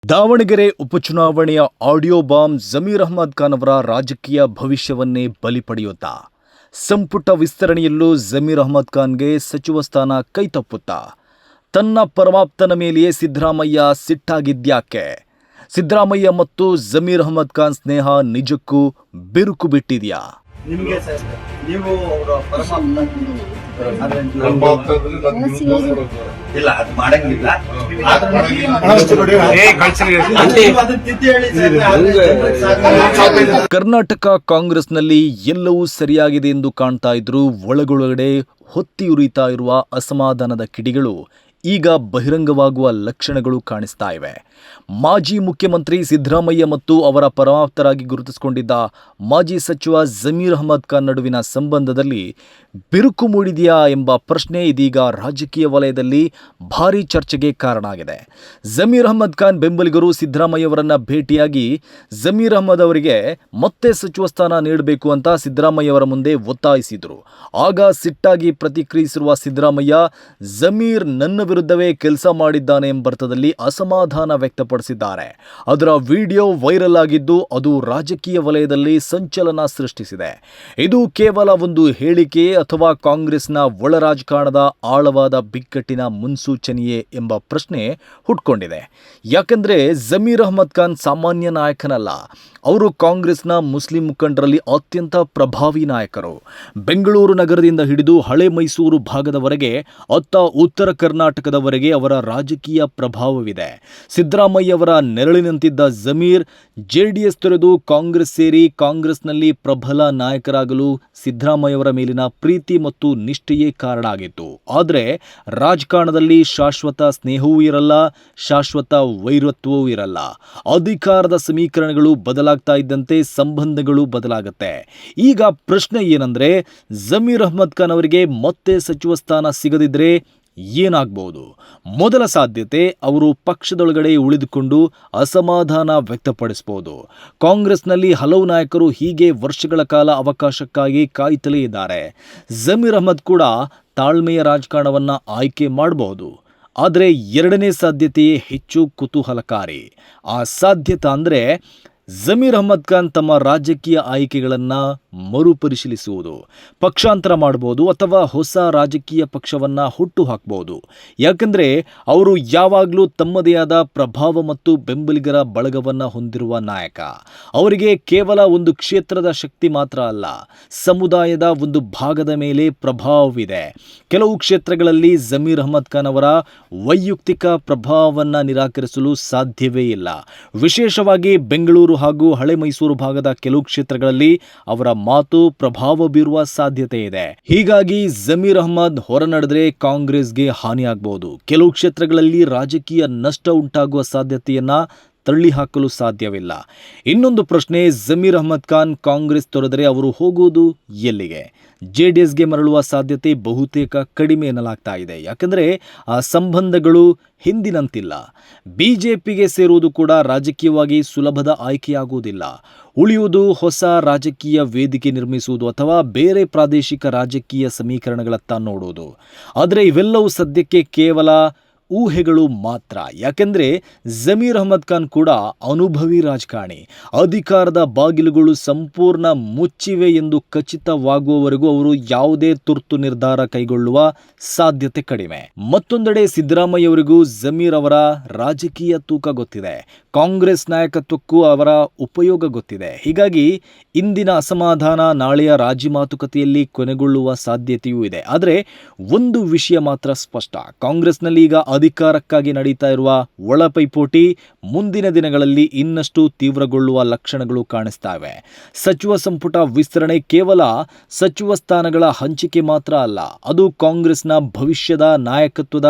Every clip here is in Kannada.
ದಾವಣಗೆರೆ ಉಪಚುನಾವಣೆಯ ಆಡಿಯೋ ಬಾಂಬ್ ಜಮೀರ್ ಅಹ್ಮದ್ ಖಾನ್ ಅವರ ರಾಜಕೀಯ ಭವಿಷ್ಯವನ್ನೇ ಬಲಿ ಪಡೆಯುತ್ತಾ ಸಂಪುಟ ವಿಸ್ತರಣೆಯಲ್ಲೂ ಜಮೀರ್ ಅಹ್ಮದ್ ಖಾನ್ಗೆ ಸಚಿವ ಸ್ಥಾನ ಕೈತಪ್ಪುತ್ತಾ ತನ್ನ ಪರಮಾಪ್ತನ ಮೇಲೆಯೇ ಸಿದ್ದರಾಮಯ್ಯ ಸಿಟ್ಟಾಗಿದ್ಯಾಕೆ? ಸಿದ್ದರಾಮಯ್ಯ ಮತ್ತು ಜಮೀರ್ ಅಹ್ಮದ್ ಖಾನ್ ಸ್ನೇಹ ನಿಜಕ್ಕೂ ಬಿರುಕು ಬಿಟ್ಟಿದೆಯಾ? ನಿಮಗೆ ಸರ್, ನೀವು ಅವರ ಇಲ್ಲ ಅದು ಮಾಡಂಗಿಲ್ಲ. ಕರ್ನಾಟಕ ಕಾಂಗ್ರೆಸ್ನಲ್ಲಿ ಎಲ್ಲವೂ ಸರಿಯಾಗಿದೆ ಎಂದು ಕಾಣ್ತಾ ಇದ್ರು ಒಳಗೊಳಗಡೆ ಹೊತ್ತಿ ಉರಿತಾ ಇರುವ ಅಸಮಾಧಾನದ ಕಿಡಿಗಳು ಈಗ ಬಹಿರಂಗವಾಗುವ ಲಕ್ಷಣಗಳು ಕಾಣಿಸ್ತಾ ಇವೆ. ಮಾಜಿ ಮುಖ್ಯಮಂತ್ರಿ ಸಿದ್ದರಾಮಯ್ಯ ಮತ್ತು ಅವರ ಪರಮಾಪ್ತರಾಗಿ ಗುರುತಿಸಿಕೊಂಡಿದ್ದ ಮಾಜಿ ಸಚಿವ ಜಮೀರ್ ಅಹ್ಮದ್ ಖಾನ್ ನಡುವಿನ ಸಂಬಂಧದಲ್ಲಿ ಬಿರುಕು ಮೂಡಿದೆಯಾ ಎಂಬ ಪ್ರಶ್ನೆ ಇದೀಗ ರಾಜಕೀಯ ವಲಯದಲ್ಲಿ ಭಾರೀ ಚರ್ಚೆಗೆ ಕಾರಣ ಆಗಿದೆ. ಜಮೀರ್ ಅಹ್ಮದ್ ಖಾನ್ ಬೆಂಬಲಿಗರು ಸಿದ್ದರಾಮಯ್ಯ ಅವರನ್ನ ಭೇಟಿಯಾಗಿ ಜಮೀರ್ ಅಹ್ಮದ್ ಅವರಿಗೆ ಮತ್ತೆ ಸಚಿವ ಸ್ಥಾನ ನೀಡಬೇಕು ಅಂತ ಸಿದ್ದರಾಮಯ್ಯ ಅವರ ಮುಂದೆ ಒತ್ತಾಯಿಸಿದರು. ಆಗ ಸಿಟ್ಟಾಗಿ ಪ್ರತಿಕ್ರಿಯಿಸಿರುವ ಸಿದ್ದರಾಮಯ್ಯ, ಜಮೀರ್ ನನ್ನ ವಿರುದ್ಧವೇ ಕೆಲಸ ಮಾಡಿದ್ದಾನೆ ಎಂಬರ್ಥದಲ್ಲಿ ಅಸಮಾಧಾನ ವ್ಯಕ್ತಪಡಿಸಿದ್ದಾರೆ. ಅದರ ವಿಡಿಯೋ ವೈರಲ್ ಆಗಿದ್ದು ಅದು ರಾಜಕೀಯ ವಲಯದಲ್ಲಿ ಸಂಚಲನ ಸೃಷ್ಟಿಸಿದೆ. ಇದು ಕೇವಲ ಒಂದು ಹೇಳಿಕೆ ಅಥವಾ ಕಾಂಗ್ರೆಸ್ನ ಒಳ ರಾಜಕಾರಣದ ಆಳವಾದ ಬಿಕ್ಕಟ್ಟಿನ ಮುನ್ಸೂಚನೆಯೇ ಎಂಬ ಪ್ರಶ್ನೆ ಹುಟ್ಕೊಂಡಿದೆ. ಯಾಕಂದ್ರೆ ಜಮೀರ್ ಅಹ್ಮದ್ ಖಾನ್ ಸಾಮಾನ್ಯ ನಾಯಕನಲ್ಲ. ಅವರು ಕಾಂಗ್ರೆಸ್ನ ಮುಸ್ಲಿಂ ಮುಖಂಡರಲ್ಲಿ ಅತ್ಯಂತ ಪ್ರಭಾವಿ ನಾಯಕರು. ಬೆಂಗಳೂರು ನಗರದಿಂದ ಹಿಡಿದು ಹಳೆ ಮೈಸೂರು ಭಾಗದವರೆಗೆ ಅತ್ತ ಉತ್ತರ ಕರ್ನಾಟಕದವರೆಗೆ ಅವರ ರಾಜಕೀಯ ಪ್ರಭಾವವಿದೆ. ಸಿದ್ದರಾಮಯ್ಯ ಅವರ ನೆರಳಿನಂತಿದ್ದ ಜಮೀರ್ ಜೆಡಿಎಸ್ ತೊರೆದು ಕಾಂಗ್ರೆಸ್ ಸೇರಿ ಕಾಂಗ್ರೆಸ್ನಲ್ಲಿ ಪ್ರಬಲ ನಾಯಕರಾಗಲು ಸಿದ್ದರಾಮಯ್ಯ ಅವರ ಮೇಲಿನ ಪ್ರೀತಿ ಮತ್ತು ನಿಷ್ಠೆಯೇ ಕಾರಣ ಆಗಿತ್ತು. ಆದರೆ ರಾಜಕಾರಣದಲ್ಲಿ ಶಾಶ್ವತ ಸ್ನೇಹವೂ ಇರಲ್ಲ, ಶಾಶ್ವತ ವೈರತ್ವವೂ ಇರಲ್ಲ. ಅಧಿಕಾರದ ಸಮೀಕರಣಗಳು ಬದಲಾಗ್ತಾ ಇದ್ದಂತೆ ಸಂಬಂಧಗಳು ಬದಲಾಗುತ್ತೆ. ಈಗ ಪ್ರಶ್ನೆ ಏನಂದ್ರೆ, ಜಮೀರ್ ಅಹ್ಮದ್ ಖಾನ್ ಅವರಿಗೆ ಮತ್ತೆ ಸಚಿವ ಸ್ಥಾನ ಸಿಗದಿದ್ರೆ ಏನಾಗಬಹುದು? ಮೊದಲ ಸಾಧ್ಯತೆ, ಅವರು ಪಕ್ಷದೊಳಗಡೆ ಉಳಿದುಕೊಂಡು ಅಸಮಾಧಾನ ವ್ಯಕ್ತಪಡಿಸಬಹುದು. ಕಾಂಗ್ರೆಸ್ನಲ್ಲಿ ಹಲವು ನಾಯಕರು ಹೀಗೆ ವರ್ಷಗಳ ಕಾಲ ಅವಕಾಶಕ್ಕಾಗಿ ಕಾಯ್ತಲೇ ಇದ್ದಾರೆ. ಜಮೀರ್ ಅಹ್ಮದ್ ಕೂಡ ತಾಳ್ಮೆಯ ರಾಜಕಾರಣವನ್ನು ಆಯ್ಕೆ ಮಾಡಬಹುದು. ಆದರೆ ಎರಡನೇ ಸಾಧ್ಯತೆಯೇ ಹೆಚ್ಚು ಕುತೂಹಲಕಾರಿ. ಆ ಸಾಧ್ಯತೆ ಅಂದರೆ ಜಮೀರ್ ಅಹ್ಮದ್ ಖಾನ್ ತಮ್ಮ ರಾಜಕೀಯ ಆಯ್ಕೆಗಳನ್ನು ಮರುಪರಿಶೀಲಿಸುವುದು, ಪಕ್ಷಾಂತರ ಮಾಡಬಹುದು ಅಥವಾ ಹೊಸ ರಾಜಕೀಯ ಪಕ್ಷವನ್ನು ಹುಟ್ಟು ಹಾಕಬಹುದು. ಯಾಕಂದರೆ ಅವರು ಯಾವಾಗಲೂ ತಮ್ಮದೇ ಆದ ಪ್ರಭಾವ ಮತ್ತು ಬೆಂಬಲಿಗರ ಬಳಗವನ್ನು ಹೊಂದಿರುವ ನಾಯಕ. ಅವರಿಗೆ ಕೇವಲ ಒಂದು ಕ್ಷೇತ್ರದ ಶಕ್ತಿ ಮಾತ್ರ ಅಲ್ಲ, ಸಮುದಾಯದ ಒಂದು ಭಾಗದ ಮೇಲೆ ಪ್ರಭಾವವಿದೆ. ಕೆಲವು ಕ್ಷೇತ್ರಗಳಲ್ಲಿ ಜಮೀರ್ ಅಹ್ಮದ್ ಖಾನ್ ಅವರ ವೈಯಕ್ತಿಕ ಪ್ರಭಾವವನ್ನು ನಿರಾಕರಿಸಲು ಸಾಧ್ಯವೇ ಇಲ್ಲ. ವಿಶೇಷವಾಗಿ ಬೆಂಗಳೂರು ಹಾಗೂ ಹಳೆ ಮೈಸೂರು ಭಾಗದ ಕೆಲವು ಕ್ಷೇತ್ರಗಳಲ್ಲಿ ಅವರ ಮಾತು ಪ್ರಭಾವ ಬೀರುವ ಸಾಧ್ಯತೆ ಇದೆ. ಹೀಗಾಗಿ ಜಮೀರ್ ಅಹ್ಮದ್ ಹೊರ ನಡೆದರೆ ಕಾಂಗ್ರೆಸ್ಗೆ ಹಾನಿಯಾಗಬಹುದು. ಕೆಲವು ಕ್ಷೇತ್ರಗಳಲ್ಲಿ ರಾಜಕೀಯ ನಷ್ಟ ಉಂಟಾಗುವ ಸಾಧ್ಯತೆಯನ್ನ ತಳ್ಳಿ ಹಾಕಲು ಸಾಧ್ಯವಿಲ್ಲ. ಇನ್ನೊಂದು ಪ್ರಶ್ನೆ, ಜಮೀರ್ ಅಹ್ಮದ್ ಖಾನ್ ಕಾಂಗ್ರೆಸ್ ತೊರೆದರೆ ಅವರು ಹೋಗುವುದು ಎಲ್ಲಿಗೆ? ಜೆಡಿಎಸ್ಗೆ ಮರಳುವ ಸಾಧ್ಯತೆ ಬಹುತೇಕ ಕಡಿಮೆ ಎನ್ನಲಾಗ್ತಾ ಇದೆ. ಯಾಕಂದರೆ ಆ ಸಂಬಂಧಗಳು ಹಿಂದಿನಂತಿಲ್ಲ. ಬಿಜೆಪಿಗೆ ಸೇರುವುದು ಕೂಡ ರಾಜಕೀಯವಾಗಿ ಸುಲಭದ ಆಯ್ಕೆಯಾಗುವುದಿಲ್ಲ. ಉಳಿಯುವುದು ಹೊಸ ರಾಜಕೀಯ ವೇದಿಕೆ ನಿರ್ಮಿಸುವುದು ಅಥವಾ ಬೇರೆ ಪ್ರಾದೇಶಿಕ ರಾಜಕೀಯ ಸಮೀಕರಣಗಳತ್ತ ನೋಡುವುದು. ಆದರೆ ಇವೆಲ್ಲವೂ ಸದ್ಯಕ್ಕೆ ಕೇವಲ ಊಹೆಗಳು ಮಾತ್ರ. ಯಾಕೆಂದರೆ ಜಮೀರ್ ಅಹ್ಮದ್ ಖಾನ್ ಕೂಡ ಅನುಭವಿ ರಾಜಕಾರಣಿ. ಅಧಿಕಾರದ ಬಾಗಿಲುಗಳು ಸಂಪೂರ್ಣ ಮುಚ್ಚಿವೆ ಎಂದು ಖಚಿತವಾಗುವವರೆಗೂ ಅವರು ಯಾವುದೇ ತುರ್ತು ನಿರ್ಧಾರ ಕೈಗೊಳ್ಳುವ ಸಾಧ್ಯತೆ ಕಡಿಮೆ. ಮತ್ತೊಂದೆಡೆ ಸಿದ್ದರಾಮಯ್ಯ ಅವರಿಗೂ ಜಮೀರ್ ಅವರ ರಾಜಕೀಯ ತೂಕ ಗೊತ್ತಿದೆ, ಕಾಂಗ್ರೆಸ್ ನಾಯಕತ್ವಕ್ಕೂ ಅವರ ಉಪಯೋಗ ಗೊತ್ತಿದೆ. ಹೀಗಾಗಿ ಇಂದಿನ ಅಸಮಾಧಾನ ನಾಳೆಯ ರಾಜಿ ಮಾತುಕತೆಯಲ್ಲಿ ಕೊನೆಗೊಳ್ಳುವ ಸಾಧ್ಯತೆಯೂ ಇದೆ. ಆದರೆ ಒಂದು ವಿಷಯ ಮಾತ್ರ ಸ್ಪಷ್ಟ, ಕಾಂಗ್ರೆಸ್ನಲ್ಲಿ ಈಗ ಅಧಿಕಾರಕ್ಕಾಗಿ ನಡೀತಾ ಇರುವ ಒಳಪೈಪೋಟಿ ಮುಂದಿನ ದಿನಗಳಲ್ಲಿ ಇನ್ನಷ್ಟು ತೀವ್ರಗೊಳ್ಳುವ ಲಕ್ಷಣಗಳು ಕಾಣಿಸ್ತಾ ಇವೆ. ಸಚಿವ ಸಂಪುಟ ವಿಸ್ತರಣೆ ಕೇವಲ ಸಚಿವ ಸ್ಥಾನಗಳ ಹಂಚಿಕೆ ಮಾತ್ರ ಅಲ್ಲ, ಅದು ಕಾಂಗ್ರೆಸ್ನ ಭವಿಷ್ಯದ ನಾಯಕತ್ವದ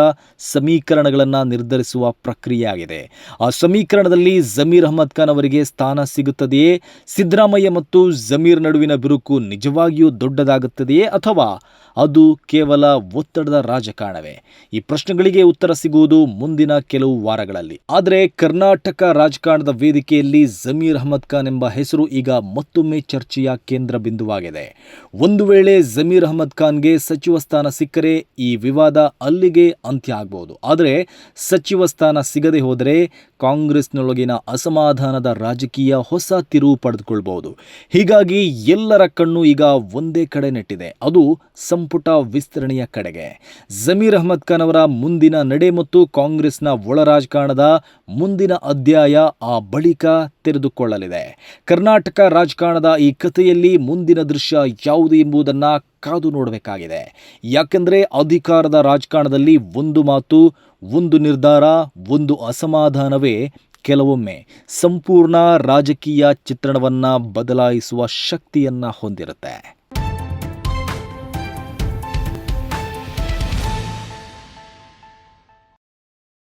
ಸಮೀಕರಣಗಳನ್ನು ನಿರ್ಧರಿಸುವ ಪ್ರಕ್ರಿಯೆಯಾಗಿದೆ. ಆ ಸಮೀಕರಣದಲ್ಲಿ ಜಮೀರ್ ಅಹ್ಮದ್ ಖಾನ್ ಅವರಿಗೆ ಸ್ಥಾನ ಸಿಗುತ್ತದೆಯೇ? ಸಿದ್ದರಾಮಯ್ಯ ಮತ್ತು ಜಮೀರ್ ನಡುವಿನ ಬಿರುಕು ನಿಜವಾಗಿಯೂ ದೊಡ್ಡದಾಗುತ್ತದೆಯೇ ಅಥವಾ ಅದು ಕೇವಲ ಒತ್ತಡದ ರಾಜಕಾರಣವೇ? ಈ ಪ್ರಶ್ನೆಗಳಿಗೆ ಉತ್ತರ ಸಿಗುವುದು ಮುಂದಿನ ಕೆಲವು ವಾರಗಳಲ್ಲಿ. ಆದರೆ ಕರ್ನಾಟಕ ರಾಜಕಾರಣದ ವೇದಿಕೆಯಲ್ಲಿ ಜಮೀರ್ ಅಹ್ಮದ್ ಖಾನ್ ಎಂಬ ಹೆಸರು ಈಗ ಮತ್ತೊಮ್ಮೆ ಚರ್ಚೆಯ ಕೇಂದ್ರ ಬಿಂದುವಾಗಿದೆ. ಒಂದು ವೇಳೆ ಜಮೀರ್ ಅಹ್ಮದ್ ಖಾನ್ಗೆ ಸಚಿವ ಸ್ಥಾನ ಸಿಕ್ಕರೆ ಈ ವಿವಾದ ಅಲ್ಲಿಗೆ ಅಂತ್ಯ ಆಗಬಹುದು. ಆದರೆ ಸಚಿವ ಸ್ಥಾನ ಸಿಗದೆ ಹೋದರೆ ಕಾಂಗ್ರೆಸ್ನೊಳಗಿನ ಅಸಮಾಧಾನದ ರಾಜಕೀಯ ಹೊಸ ತಿರುವು ಪಡೆದುಕೊಳ್ಳಬಹುದು. ಹೀಗಾಗಿ ಎಲ್ಲರ ಕಣ್ಣು ಈಗ ಒಂದೇ ಕಡೆ ನೆಟ್ಟಿದೆ, ಅದು ಸಂಪುಟ ವಿಸ್ತರಣೆಯ ಕಡೆಗೆ. ಜಮೀರ್ ಅಹ್ಮದ್ ಖಾನ್ ಅವರ ಮುಂದಿನ ನಡೆ ಮತ್ತು ಕಾಂಗ್ರೆಸ್ನ ಒಳ ರಾಜಕಾರಣದ ಮುಂದಿನ ಅಧ್ಯಾಯ ಆ ಬಳಿಕ ತೆರೆದುಕೊಳ್ಳಲಿದೆ. ಕರ್ನಾಟಕ ರಾಜಕಾರಣದ ಈ ಕಥೆಯಲ್ಲಿ ಮುಂದಿನ ದೃಶ್ಯ ಯಾವುದು ಎಂಬುದನ್ನು ಕಾದು ನೋಡಬೇಕಾಗಿದೆ. ಯಾಕೆಂದರೆ ಅಧಿಕಾರದ ರಾಜಕಾರಣದಲ್ಲಿ ಒಂದು ಮಾತು, ಒಂದು ನಿರ್ಧಾರ, ಒಂದು ಅಸಮಾಧಾನವೇ ಕೆಲವೊಮ್ಮೆ ಸಂಪೂರ್ಣ ರಾಜಕೀಯ ಚಿತ್ರಣವನ್ನು ಬದಲಾಯಿಸುವ ಶಕ್ತಿಯನ್ನು ಹೊಂದಿರುತ್ತೆ.